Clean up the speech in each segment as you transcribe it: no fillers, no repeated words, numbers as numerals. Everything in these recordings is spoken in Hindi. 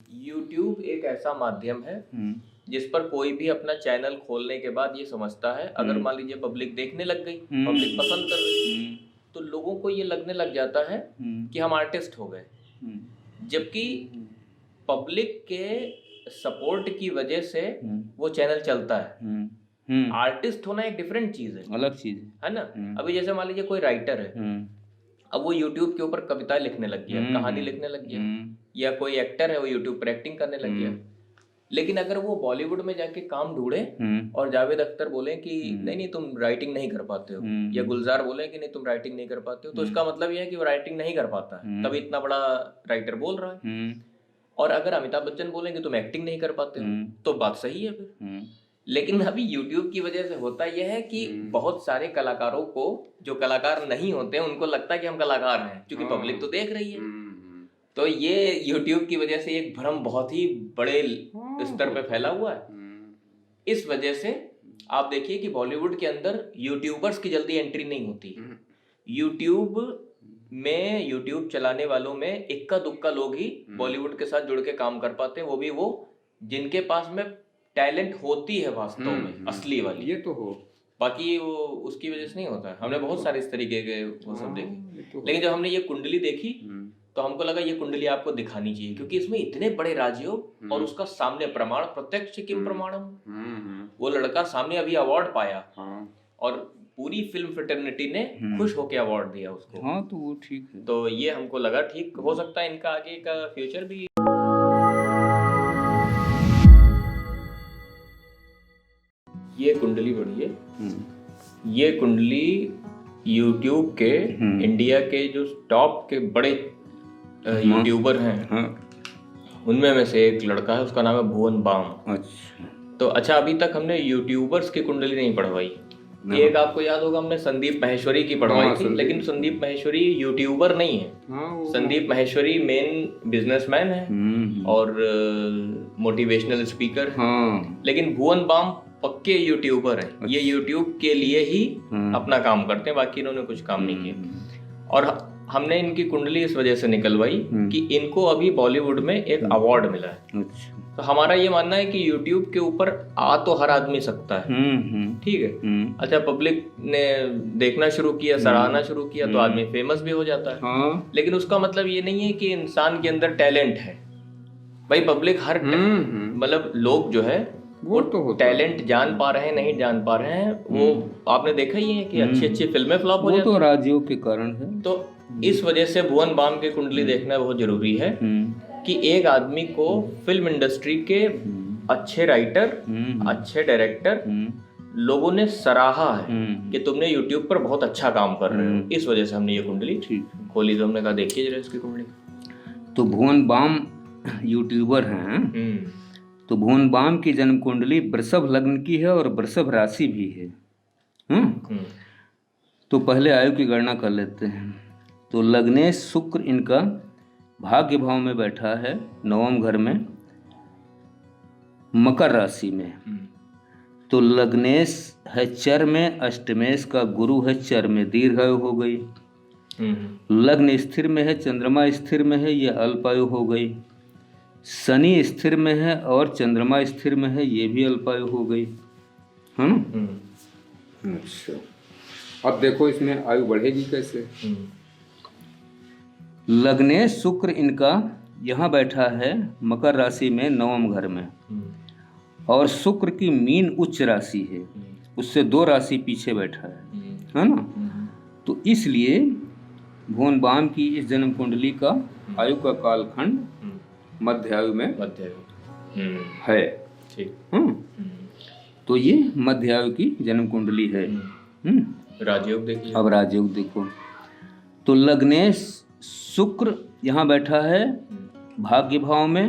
यूट्यूब एक ऐसा माध्यम है जिस पर कोई भी अपना चैनल खोलने के बाद ये समझता है, अगर मान लीजिए पब्लिक देखने लग गई, पब्लिक पसंद कर रही, तो लोगों को ये लगने लग जाता है कि हम आर्टिस्ट हो गए। जबकि पब्लिक के सपोर्ट की वजह से वो चैनल चलता है। आर्टिस्ट होना एक डिफरेंट चीज है, अलग चीज है ना। अभी जैसे मान लीजिए कोई राइटर है, अब वो यूट्यूब के ऊपर कविताएं लिखने लग गया, कहानी लिखने लग गया, या कोई एक्टर है वो यूट्यूब पर एक्टिंग करने लग गया। लेकिन अगर वो बॉलीवुड में जाके काम ढूंढे और जावेद अख्तर बोले कि नहीं नहीं तुम राइटिंग नहीं कर पाते हो, या गुलजार बोले कि नहीं तुम राइटिंग नहीं कर पाते हो, तो इसका मतलब ये है कि वो राइटिंग नहीं कर पाता है, तभी इतना बड़ा राइटर बोल रहा है। और अगर अमिताभ बच्चन बोलेंगे तुम एक्टिंग नहीं कर पाते हो, तो बात सही है फिर। लेकिन अभी यूट्यूब की वजह से होता यह है कि बहुत सारे कलाकारों को, जो कलाकार नहीं होते उनको लगता है कि हम कलाकार हैं, क्योंकि पब्लिक तो देख रही है। तो ये यूट्यूब की वजह से एक भ्रम बहुत ही बड़े स्तर पे फैला हुआ है। इस वजह से आप देखिए कि बॉलीवुड के अंदर यूट्यूबर्स की जल्दी एंट्री नहीं होती। यूट्यूब में, यूट्यूब चलाने वालों में इक्का दुक्का लोग ही बॉलीवुड के साथ जुड़ के काम कर पाते हैं, वो भी वो जिनके पास में टैलेंट होती है वास्तव में, असली वाली। ये तो हो, बाकी वो उसकी वजह से नहीं होता है। हमने बहुत सारे इस तरीके के वो सब देखे, लेकिन जब हमने ये कुंडली देखी तो हमको लगा ये कुंडली आपको दिखानी चाहिए, क्योंकि इसमें इतने बड़े राजयोग और उसका सामने प्रमाण, प्रत्यक्ष किम प्रमाणम। वो लड़का सामने अभी अवार्ड पाया, और पूरी फिल्म फ्रेटर्निटी ने खुश होके अवार्ड दिया उसको। हाँ तो वो ठीक है। तो ये हमको लगा ठीक हो सकता है इनका आगे का फ्यूचर भी। ये कुंडली बढ़िए, ये कुंडली यूट्यूब के इंडिया के जो टॉप के बड़े यूट्यूबर हैं, उनमें में से एक लड़का है, उसका नाम है भुवन बाम। अच्छा, तो अच्छा, अभी तक हमने यूट्यूबर्स की कुंडली नहीं पढ़वाई। एक आपको याद होगा हमने संदीप माहेश्वरी की पढ़वाई थी, लेकिन संदीप माहेश्वरी यूट्यूबर नहीं है। संदीप माहेश्वरी मेन बिजनेसमैन है और मोटिवेशनल स्पीकर है। लेकिन भुवन बाम पक्के यूट्यूबर हैं। ये यूट्यूब के लिए ही अपना काम करते हैं, बाकी इन्होंने कुछ काम नहीं किया। और हमने इनकी कुंडली इस वजह से निकलवाई कि इनको अभी बॉलीवुड में एक अवार्ड मिला है। तो हमारा ये मानना है कि यूट्यूब के ऊपर आ तो हर आदमी सकता है, ठीक है। अच्छा, पब्लिक ने देखना शुरू किया, सराहना शुरू किया, तो आदमी फेमस भी हो जाता है। लेकिन उसका मतलब ये नहीं है कि इंसान के अंदर टैलेंट है। भाई पब्लिक हर मतलब लोग जो है वो तो टैलेंट जान पा रहे हैं, नहीं जान पा रहे हैं, वो आपने देखा ही है कि अच्छी अच्छी फिल्में फ्लॉप हो जाती हैं। वो तो राज्यों के कारण है। तो इस वजह से भुवन बाम की कुंडली देखना बहुत जरूरी है कि एक आदमी को फिल्म इंडस्ट्री के अच्छे राइटर, अच्छे डायरेक्टर लोगों ने सराहा है कि तुमने यूट्यूब पर बहुत अच्छा काम कर रहे हो। इस वजह से हमने ये कुंडली खोली, तो हमने कहा देखिए जरा इसकी कुंडली। तो भुवन बाम यूट्यूबर हैं, तो भुवन बाम की जन्म कुंडली वृषभ लग्न की है और वृषभ राशि भी है। तो पहले आयु की गणना कर लेते हैं। तो लग्नेश शुक्र इनका भाग्य भाव में बैठा है, नवम घर में, मकर राशि में। तो लग्नेश है चर में, अष्टमेश का गुरु है चर में, दीर्घायु हो गई। लग्न स्थिर में है, चंद्रमा स्थिर में है, यह अल्पायु हो गई। शनि स्थिर में है और चंद्रमा स्थिर में है, ये भी अल्पायु हो गई, है ना। अच्छा, अब देखो इसमें आयु बढ़ेगी कैसे। लग्नेश शुक्र इनका यहाँ बैठा है मकर राशि में, नवम घर में, और शुक्र की मीन उच्च राशि है, उससे 2 राशि पीछे बैठा है ना। तो इसलिए भुवन बाम की इस जन्म कुंडली का आयु का कालखंड मध्य आयु में है, ठीक। तो ये मध्य आयु की जन्म कुंडली है। राजयोग देखिए। अब राजयोग देखो। तो लग्नेश शुक्र यहाँ बैठा है भाग्य भाव में,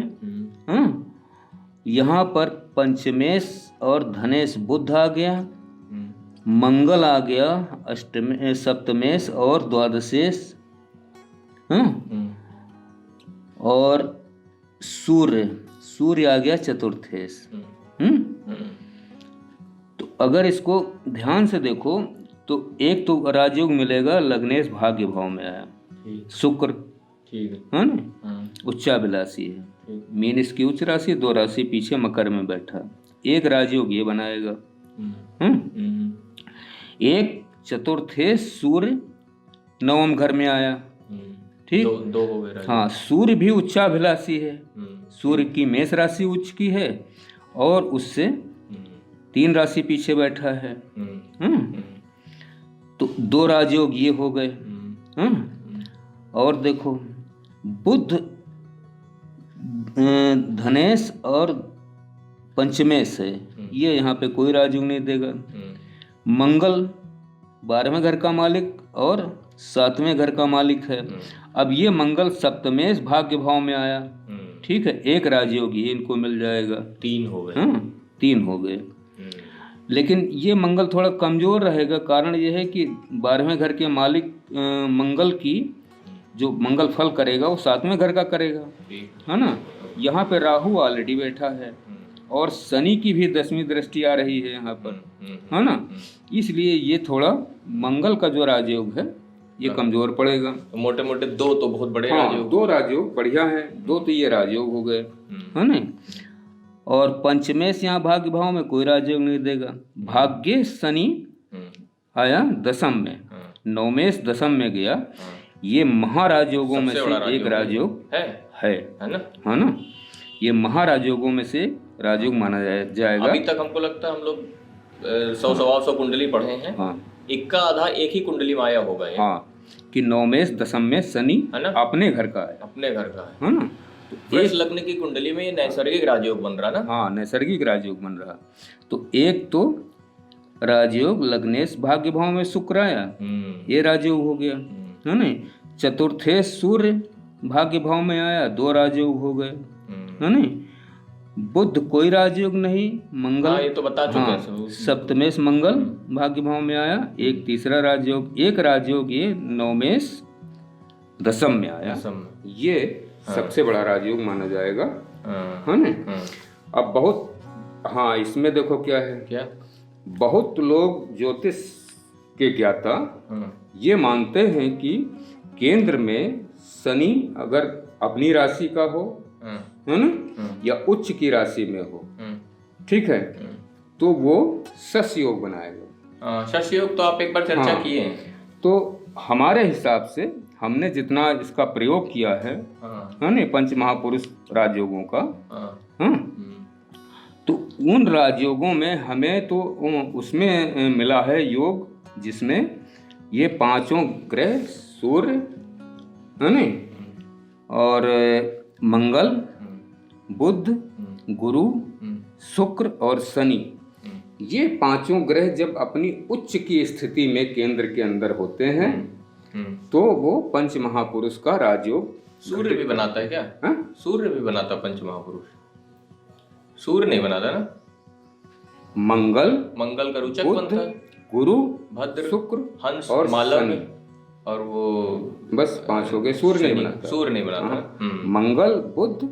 यहाँ पर पंचमेश और धनेश बुध आ गया, मंगल आ गया अष्टमेश, सप्तमेश और द्वादशेश, और सूर्य आ गया चतुर्थेश। तो अगर इसको ध्यान से देखो तो एक तो राजयोग मिलेगा, लग्नेश भाग्य भाव में आया, शुक्र ठीक है ना, उच्चाभिलाषी है। मीन इसकी उच्च राशि, 2 राशि पीछे मकर में बैठा, एक राजयोग ये बनाएगा। एक चतुर्थे सूर्य नवम घर में आया, ठीक, दो हो गए। हाँ, सूर्य भी उच्चाभिलाषी है, सूर्य की मेष राशि उच्च की है और उससे 3 राशि पीछे बैठा है। तो 2 राजयोग ये हो गए। और देखो बुध धनेश और पंचमेश है, ये यहाँ पे कोई राजयोग नहीं देगा। मंगल 12वें घर का मालिक और 7वें घर का मालिक है। अब ये मंगल सप्तमेश भाग्य भाव में आया, ठीक है, एक राजयोग ये इनको मिल जाएगा। 3 हो गए। 3 हो गए। लेकिन ये मंगल थोड़ा कमजोर रहेगा, कारण ये है कि 12वें घर के मालिक मंगल की जो मंगल फल करेगा वो 7वें घर का करेगा, है ना। यहाँ पे राहु ऑलरेडी बैठा है और शनि की भी 10वीं दृष्टि आ रही है यहाँ पर, है ना, इसलिए ये थोड़ा मंगल का जो राजयोग है ये कमजोर पड़ेगा। मोटे मोटे 2 तो बहुत बड़े राजयोग, 2 राजयोग बढ़िया है, 2 तो ये राजयोग हो गए, है ना। और पंचमेश यहाँ भाग्य भाव में कोई राजयोग नहीं देगा। भाग्य शनि आया दशम में, नवमेश दशम में गया, ये महाराजयोगों में से एक राजयोग है ना, ये महाराजयोगों में से राजयोग माना जाएगा। अभी तक हमको लगता है हम लोग 100 कुंडली पढ़े हैं, इक्का आधा एक ही कुंडली में आया होगा। हाँ, कि नवमेश दशम में शनि अपने घर का है, अपने घर का है ना। तो इस लग्न की कुंडली में ये नैसर्गिक राजयोग बन रहा ना। हाँ, नैसर्गिक राजयोग बन रहा। तो एक तो राजयोग लग्नेश भाग्य भाव में शुक्र आया, ये राजयोग हो गया, है ना। चतुर्थे सूर्य भाग्य भाव में आया, 2 राजयोग हो गए, है ना। बुध कोई राजयोग नहीं, मंगल ये तो बता चुके हैं। सप्तमेश मंगल भाग्य भाव में आया, एक तीसरा राजयोग, एक राजयोग ये नवमेश दशम में आया, ये सबसे बड़ा राजयोग माना जाएगा, है ना। अब बहुत, हाँ, इसमें देखो क्या है, क्या बहुत लोग ज्योतिष के ज्ञाता ये मानते हैं कि केंद्र में शनि अगर अपनी राशि का हो, है ना, या उच्च की राशि में हो, ठीक है, तो वो शश योग बनाएगा। शश योग तो आप एक बार चर्चा किए हैं। तो हमारे हिसाब से हमने जितना इसका प्रयोग किया है ना, पंच महापुरुष राजयोगों का, तो उन राजयोगों में हमें तो उसमें मिला है योग जिसमें ये 5 ग्रह सूर्य, है ना, और मंगल, बुध, गुरु, शुक्र और शनि, ये 5 ग्रह जब अपनी उच्च की स्थिति में केंद्र के अंदर होते हैं तो वो पंच महापुरुष का राजयोग। सूर्य भी बनाता है क्या? सूर्य भी बनाता पंच महापुरुष? सूर्य नहीं बनाता ना। मंगल का रुचक बनता है, गुरु, भद्र, शुक्र, हंस और मालव और वो बस 5 हो गए। सूर्य नहीं बनाता। मंगल, बुध,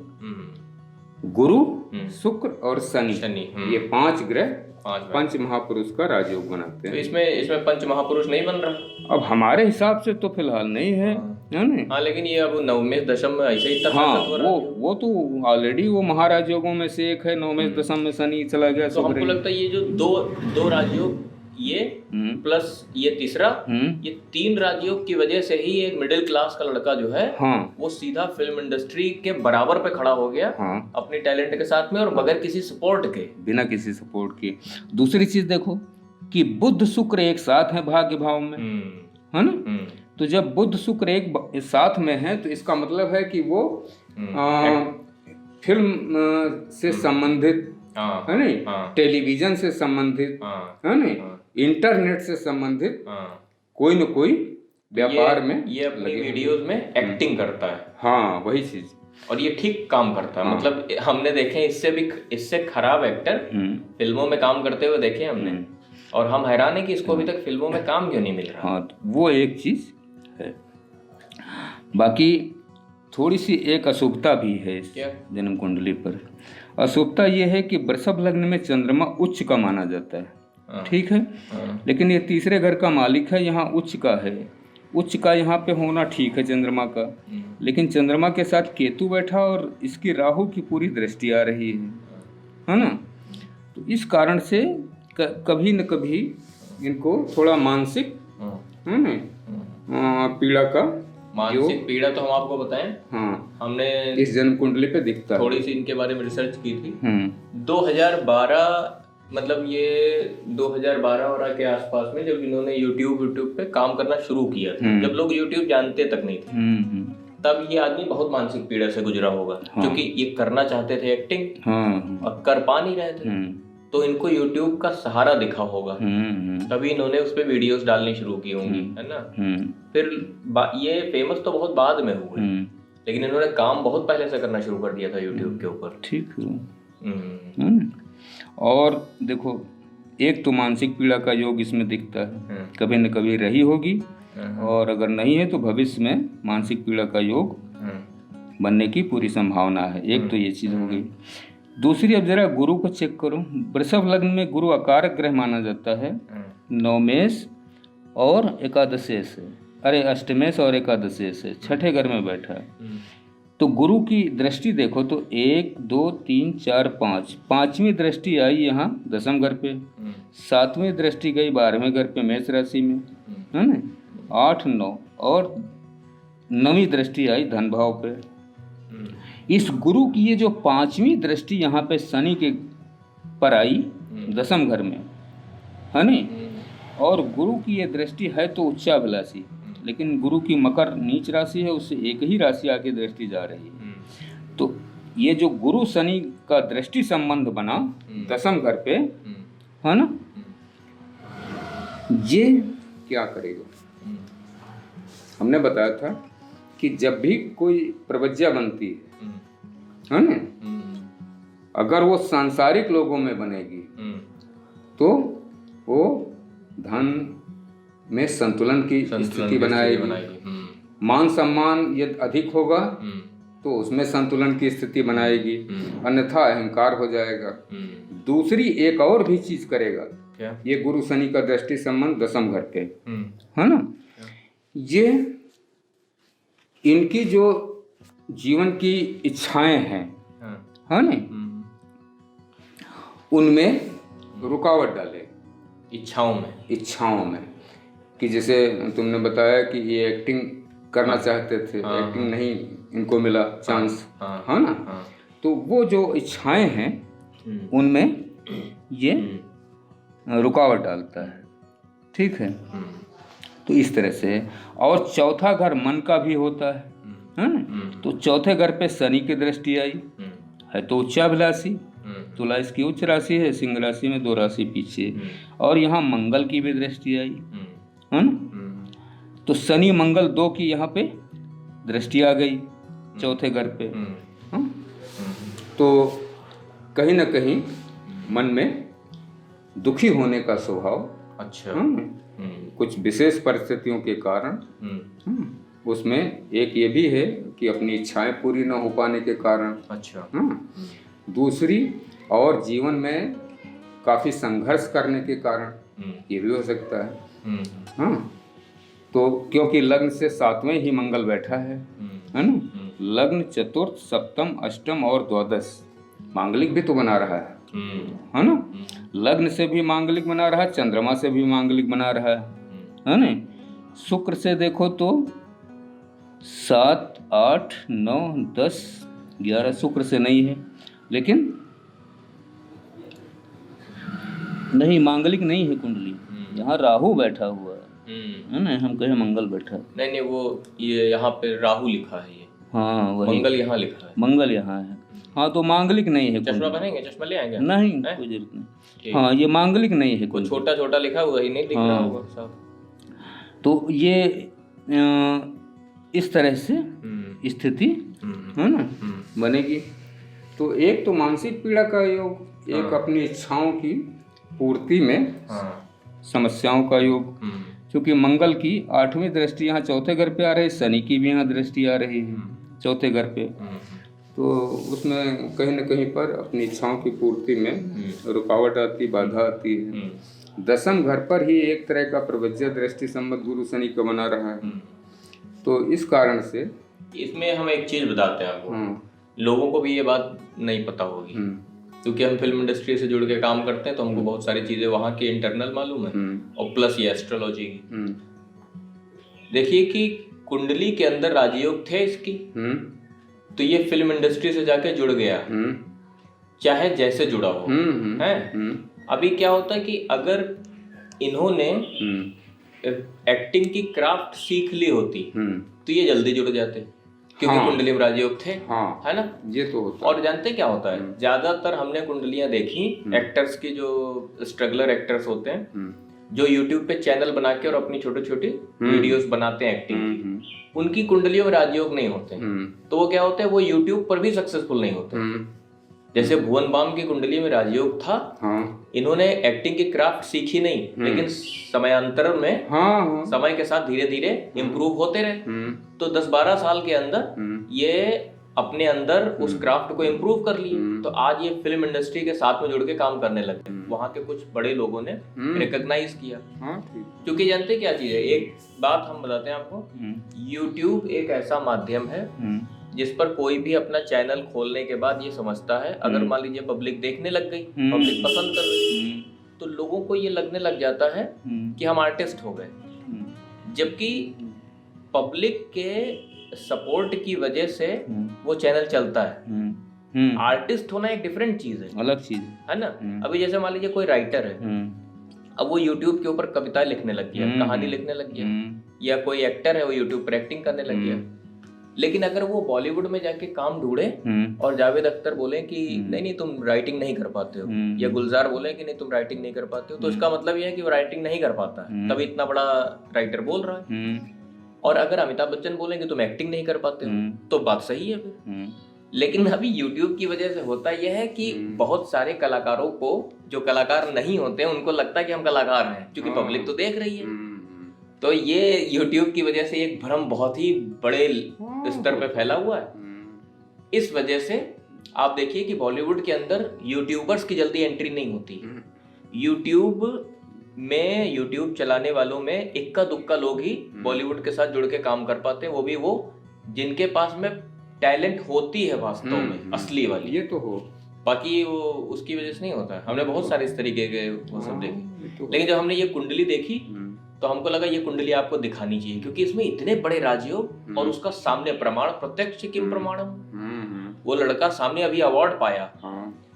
गुरु, शुक्र और शनि, ये 5 ग्रह पंच महापुरुष का राजयोग बनाते हैं। तो इसमें पंच महापुरुष नहीं बन रहा अब हमारे हिसाब से तो फिलहाल नहीं है, है ना। हाँ, लेकिन ये अब नवमेश दशम में ऐसे ही वो तो ऑलरेडी वो महाराजयोगों में से एक है। नवमेश दशम में शनि चला गया। तो हमको लगता है ये जो दो राजयोग, ये प्लस ये तीसरा, ये 3 राजयोग की वजह से ही एक मिडिल क्लास का लड़का जो है वो सीधा फिल्म इंडस्ट्री के बराबर पे खड़ा हो गया, अपनी टैलेंट के साथ में और बगैर किसी सपोर्ट के, बिना किसी सपोर्ट के। दूसरी चीज देखो कि बुध शुक्र एक साथ है भाग्य भाव में, है ना। तो जब बुध शुक्र एक साथ में है तो इसका मतलब है कि वो फिल्म से संबंधित, है ना, टेलीविजन से संबंधित, है ना, इंटरनेट से संबंधित कोई न कोई व्यापार में ये अपनी वीडियोस में एक्टिंग करता है। हाँ, वही चीज, और ये ठीक काम करता है। मतलब हमने देखे इससे खराब एक्टर फिल्मों में काम करते हुए देखे हमने, और हम हैरान है कि इसको अभी तक फिल्मों में काम क्यों नहीं मिल रहा। हाँ, तो वो एक चीज है। बाकी थोड़ी सी एक अशुभता भी है इस जन्म कुंडली पर। अशुभता ये है कि वृषभ लग्न में चंद्रमा उच्च का माना जाता है, ठीक है, लेकिन ये तीसरे घर का मालिक है, यहाँ उच्च का है, उच्च का यहाँ पे होना ठीक है चंद्रमा का, लेकिन चंद्रमा के साथ केतु बैठा और इसकी राहु की पूरी दृष्टि आ रही है ना। तो इस कारण से कभी न कभी इनको थोड़ा मानसिक है ना पीड़ा का, मानसिक पीड़ा तो हम आपको बताएं, हाँ, हमने इस जन्म कुंडली पे दिखता है। थोड़ी सी इनके बारे में रिसर्च की थी। 2012 मतलब ये 2012 के आसपास में जब इन्होंने यूट्यूब पे काम करना शुरू किया था, जब लोग यूट्यूब जानते तक नहीं थे, तब ये आदमी बहुत मानसिक पीड़ा से गुजरा होगा, क्योंकि ये करना चाहते थे एक्टिंग और कर पा नहीं रहे थे, तो इनको यूट्यूब का सहारा दिखा होगा, तभी इन्होंने उस पर वीडियोस डालनी शुरू की होंगी, है ना। फिर ये फेमस तो बहुत बाद में हुए, लेकिन इन्होंने काम बहुत पहले से करना शुरू कर दिया था यूट्यूब के ऊपर। ठीक है। और देखो, एक तो मानसिक पीड़ा का योग इसमें दिखता है, कभी न कभी रही होगी, और अगर नहीं है तो भविष्य में मानसिक पीड़ा का योग बनने की पूरी संभावना है। एक तो ये चीज़ हो गई। दूसरी, अब जरा गुरु को चेक करो। वृषभ लग्न में गुरु अकारक ग्रह माना जाता है, नवमेश और एकादशेश है, अरे अष्टमेश और एकादशेश है, छठे घर में बैठा है। तो गुरु की दृष्टि देखो तो 1 2 3 4 5, पांचवी दृष्टि आई यहाँ दसम घर पे, सातवीं दृष्टि गई 12वें घर पे मेष राशि में, है ना, 8 9, और 9वीं दृष्टि आई धन भाव पे। इस गुरु की ये जो 5वीं दृष्टि यहाँ पे शनि के पर आई दसम घर में, है ना, और गुरु की ये दृष्टि है तो उच्चाभिलाषी, लेकिन गुरु की मकर नीच राशि है, उससे एक ही राशि आके दृष्टि जा रही है। तो ये जो गुरु शनि का दृष्टि संबंध बना दसम घर पे, है ना, ये क्या करेगा। हमने बताया था कि जब भी कोई प्रवज्ञा बनती है ना, अगर वो सांसारिक लोगों में बनेगी तो वो धन में संतुलन की स्थिति बनाएगी, मान सम्मान यदि अधिक होगा तो उसमें संतुलन की स्थिति बनाएगी, अन्यथा अहंकार हो जाएगा। दूसरी एक और भी चीज करेगा क्या? ये गुरु शनि का दृष्टि संबंध दसम घर पे, है ना, ये इनकी जो जीवन की इच्छाएं हैं, है ना, उनमें रुकावट डाले, इच्छाओं में कि जैसे तुमने बताया कि ये एक्टिंग करना चाहते थे, एक्टिंग नहीं इनको मिला चांस, है ना, तो वो जो इच्छाएं हैं उनमें ये रुकावट डालता है। ठीक है, तो इस तरह से। और चौथा घर मन का भी होता है ना, तो चौथे घर पे शनि की दृष्टि आई है तो उच्चाभिलाषी, तुला इसकी उच्च राशि है, सिंह राशि में 2 राशि पीछे, और यहाँ मंगल की भी दृष्टि आई, है ना, तो शनि मंगल 2 की यहाँ पे दृष्टि आ गई चौथे घर पे। तो कहीं ना कहीं मन में दुखी होने का स्वभाव, अच्छा, कुछ विशेष परिस्थितियों के कारण, उसमें एक ये भी है कि अपनी इच्छाएं पूरी न हो पाने के कारण, अच्छा, दूसरी और जीवन में काफी संघर्ष करने के कारण ये भी हो सकता है। हाँ, तो क्योंकि लग्न से 7वें ही मंगल बैठा है ना, लग्न चतुर्थ सप्तम अष्टम और द्वादश मांगलिक भी तो बना रहा है ना, लग्न से भी मांगलिक बना रहा है, चंद्रमा से भी मांगलिक बना रहा है ना। शुक्र से देखो तो 7 8 9 10 11 शुक्र से नहीं है, लेकिन नहीं मांगलिक नहीं है कुंडली, यहाँ राहु बैठा हुआ है ना, हम कहे मंगल बैठा, नहीं वो ये यहाँ पे राहु लिखा है, ये हाँ वही मंगल यहाँ लिखा है, मंगल यहाँ है, हाँ तो मांगलिक नहीं है। चश्मा पहनेंगे, चश्मा ले आएंगे? नहीं कोई जरूरत नहीं, हाँ ये मांगलिक नहीं है, कुछ छोटा छोटा लिखा हुआ ही नहीं दिख रहा होगा साहब। तो ये इस तरह से स्थिति है ना बनेगी। तो एक तो मानसिक पीड़ा का योग, एक अपनी इच्छाओं की पूर्ति में समस्याओं का योग, क्योंकि मंगल की 8वीं दृष्टि यहाँ चौथे घर पे आ रही है, शनि की भी यहाँ दृष्टि आ रही है चौथे घर पे, तो उसमें कहीं न कहीं पर अपनी इच्छाओं की पूर्ति में रुकावट आती, बाधा आती है। दसम घर पर ही एक तरह का प्रवज्य दृष्टि संबंध गुरु शनि का बना रहा है। तो इस कारण से इसमें हम एक चीज बताते हैं आपको, हाँ, लोगों को भी ये बात नहीं पता होगी क्योंकि हम फिल्म इंडस्ट्री से जुड़ के काम करते हैं तो हमको बहुत सारी चीजें वहाँ की इंटरनल मालूम है और प्लस ये एस्ट्रोलॉजी की। देखिए कि कुंडली के अंदर राजयोग थे इसकी, तो ये फिल्म इंडस्ट्री से जाके जुड़ गया, चाहे जैसे जुड़ा हो है। अभी क्या होता है कि अगर इन्होंने एक्टिंग की क्राफ्ट सीख ली होती तो ये जल्दी जुड़ जाते क्योंकि कुंडली में राजयोग थे, है ना। ये तो होता है। और जानते क्या होता है, ज्यादातर हमने कुंडलियां देखी एक्टर्स की, जो स्ट्रगलर एक्टर्स होते हैं जो YouTube पे चैनल बना के और अपनी छोटी छोटी वीडियोस बनाते हैं एक्टिंग की, उनकी कुंडलियों में राजयोग नहीं होते। तो वो क्या होते हैं, वो YouTube पर भी सक्सेसफुल नहीं होते। जैसे भुवन बाम की कुंडली में राजयोग था, इन्होंने एक्टिंग की क्राफ्ट सीखी नहीं, लेकिन समयांतर में समय के साथ धीरे धीरे इम्प्रूव होते रहे। तो 10-12 साल के अंदर ये अपने अंदर उस क्राफ्ट को इम्प्रूव कर लिए। तो आज ये फिल्म इंडस्ट्री के साथ में जुड़ के काम करने लगे। वहाँ के कुछ बड़े लोगों ने रिकॉग्नाइज किया, क्योंकि जानते क्या चीज है, एक बात हम बताते हैं आपको, YouTube एक ऐसा माध्यम है जिस पर कोई भी अपना चैनल खोलने के बाद ये समझता है, अगर मान लीजिए पब्लिक देखने लग गई, पब्लिक पसंद कर रही, तो लोगों को ये लगने लग जाता है कि हम आर्टिस्ट हो गए, जबकि पब्लिक के सपोर्ट की वजह से वो चैनल चलता है। आर्टिस्ट होना एक डिफरेंट चीज है, अलग चीज है ना। अभी जैसे मान लीजिए कोई राइटर है, अब वो YouTube के ऊपर कविताएं लिखने लग गया, कहानी लिखने लग गया, या कोई एक्टर है वो YouTube पर एक्टिंग करने लग गया, लेकिन अगर वो बॉलीवुड में जाके काम ढूंढे और जावेद अख्तर बोले कि नहीं तुम राइटिंग नहीं कर पाते हो, या गुलजार बोले कि नहीं तुम राइटिंग नहीं कर पाते हो, तो इसका मतलब ये है कि वो राइटिंग नहीं कर पाता है, तभी इतना बड़ा राइटर बोल रहा है। और अगर अमिताभ बच्चन बोले कि तुम एक्टिंग नहीं कर पाते हो, तो बात सही है फिर। लेकिन अभी YouTube की वजह से होता यह है कि बहुत सारे कलाकारों को, जो कलाकार नहीं होते हैं, उनको लगता है कि हम कलाकार हैं, क्योंकि पब्लिक तो देख रही है। तो ये YouTube की वजह से एक भ्रम बहुत ही बड़े स्तर पे फैला हुआ है। इस वजह से आप देखिए कि बॉलीवुड के अंदर यूट्यूबर्स की जल्दी एंट्री नहीं होती। यूट्यूब चलाने वालों में इक्का दुक्का लोग ही बॉलीवुड के साथ जुड़ के काम कर पाते हैं, वो भी वो जिनके पास में टैलेंट होती है वास्तव में, असली वाली। ये तो हो, बाकी वो उसकी वजह से नहीं होता है। हमने बहुत सारे इस तरीके के वो सब देखे, लेकिन जब हमने ये कुंडली देखी तो हमको लगा ये कुंडली आपको दिखानी चाहिए, क्योंकि इसमें इतने बड़े राजयोग और उसका सामने प्रमाण, प्रत्यक्ष किम प्रमाणम, वो लड़का सामने अभी अवार्ड पाया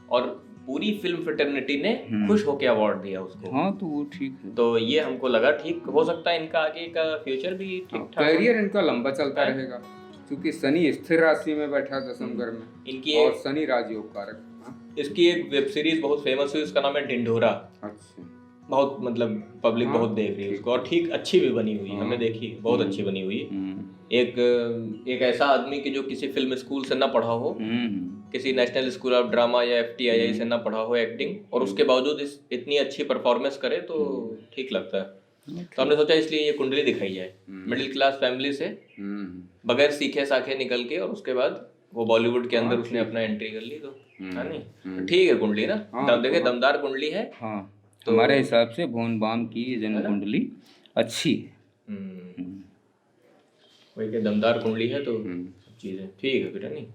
और पूरी फिल्म फ्रेटर्निटी ने खुश होकर अवार्ड दिया उसको। हाँ, तो वो ठीक है। तो ये हमको लगा ठीक हो सकता है, इनका आगे का फ्यूचर भी ठीक ठाक, करियर इनका लंबा चलता रहेगा, क्योंकि शनि स्थिर राशि में बैठा दसम घर में, इनकी और शनि राजयोग कारक। इसकी एक वेब सीरीज बहुत फेमस हुई, उसका नाम है ढिंढोरा। अच्छा, बहुत मतलब पब्लिक बहुत देख रही है उसको, और ठीक अच्छी भी बनी हुई है, हमने देखी, बहुत अच्छी बनी हुई है। एक ऐसा आदमी कि जो किसी फिल्म स्कूल से ना पढ़ा हो, किसी नेशनल स्कूल ऑफ ड्रामा या FTII से ना पढ़ा हो एक्टिंग, और उसके बावजूद इतनी अच्छी परफॉर्मेंस करे तो ठीक लगता है। तो हमने सोचा इसलिए ये कुंडली दिखाई जाए। मिडिल क्लास फैमिली से बगैर सीखे साखे निकल के, और उसके बाद वो बॉलीवुड के अंदर उसने अपना एंट्री कर ली, तो है नहीं, ठीक है कुंडली ना, देखिए दमदार कुंडली है। तो हमारे हिसाब से भुवन बाम की जन्म कुंडली अच्छी है। वही के दमदार कुंडली है, तो चीजें ठीक है फिर, है नहीं।